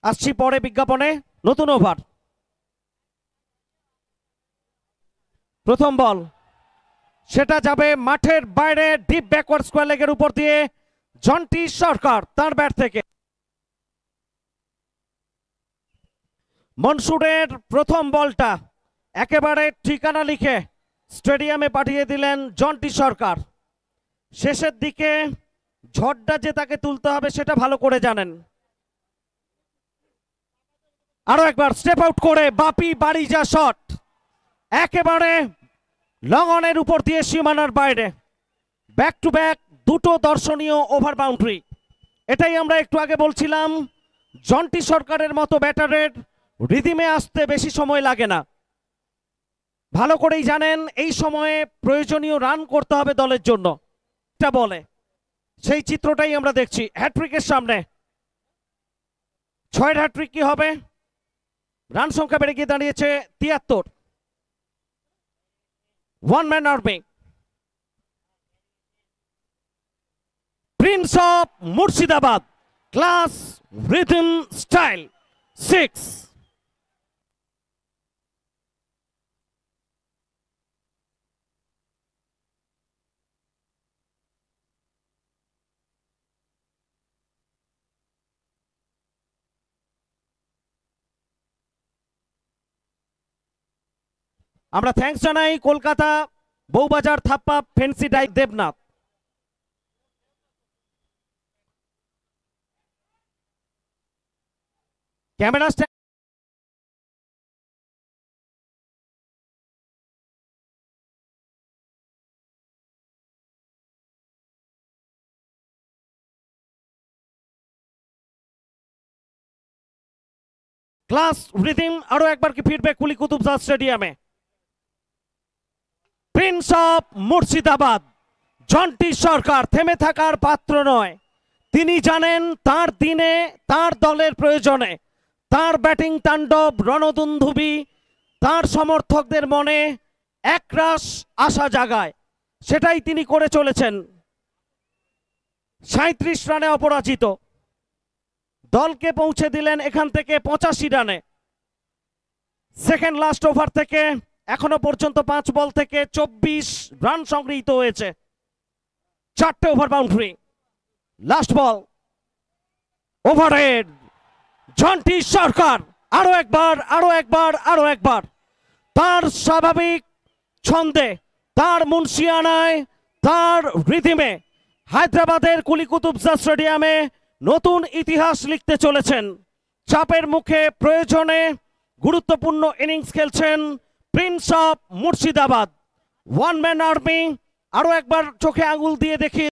আসছি পরে বিজ্ঞাপনে। নতুন ওভার, প্রথম বল, সেটা যাবে মাঠের বাইরে ডিপ ব্যাকওয়ার্ড স্কোয়ার লেগের উপর দিয়ে। জন্টি সরকার তার ব্যাট থেকে মনসুরের প্রথম বলটা একেবারে ঠিকানা লিখে স্টেডিয়ামে পাঠিয়ে দিলেন জন্টি সরকার। শেষের দিকে ঝড়টা যে তাকে তুলতে হবে সেটা ভালো করে জানেন। আরো একবার স্টেপ আউট করে বাপি বাড়ি যা শট, একেবারে লং অনের উপর দিয়ে সীমানার বাইরে। ব্যাক টু ব্যাক দুটো দর্শনীয় ওভার বাউন্ডারি। এটাই আমরা একটু আগে বলছিলাম, জন্টি সরকারের মতো ব্যাটারের রিদিমে আসতে বেশি সময় লাগে না। ভালো করেই জানেন এই সময়ে প্রয়োজনীয় রান করতে হবে দলের জন্য। এটা বলে সেই চিত্রটাই আমরা দেখছি হ্যাট্রিকের সামনে। 6 হ্যাট্রিক কি হবে? রান সংখ্যা বেড়ে গিয়ে দাঁড়িয়েছে 73। One man army, prince of Murshidabad, class, rhythm, style, 6। আমরা থ্যাঙ্কস জানাই Kolkata, Bowbazar, Thappa, fancy dive, Debnath. Camera class, rhythm আরো একবার কি ফিরবে কুলি কুতুবশাহ স্টেডিয়ামে। প্রিন্স অফ মুর্শিদাবাদ জন্টি সরকার থেমে থাকার পাত্র নয়। তিনি জানেন তার দিনে তার দলের প্রয়োজনে তার ব্যাটিং তাণ্ডব রণদুন্দুভি তার সমর্থকদের মনে একরাশ আশা জাগায়। সেটাই তিনি করে চলেছেন। 37 রানে অপরাজিত, দলকে পৌঁছে দিলেন এখান থেকে 85 রানে। সেকেন্ড লাস্ট ওভার থেকে এখনো পর্যন্ত 5 বল থেকে 24 রান সংগৃহীত হয়েছে। 4টে over boundary. Last ball, overhead, Jonty Sarkar আরো একবার, আরো একবার, আরো একবার তার স্বাভাবিক ছন্দে, তার মুন্সিয়ানায়, তার রিদিমে হায়দ্রাবাদের কুলি কুতুবশাহ স্টেডিয়ামে নতুন ইতিহাস লিখতে চলেছেন। চাপের মুখে প্রয়োজনে গুরুত্বপূর্ণ ইনিংস খেলছেন Prince of Murshidabad. One man army আরো একবার চোখে আঙুল দিয়ে দেখিয়ে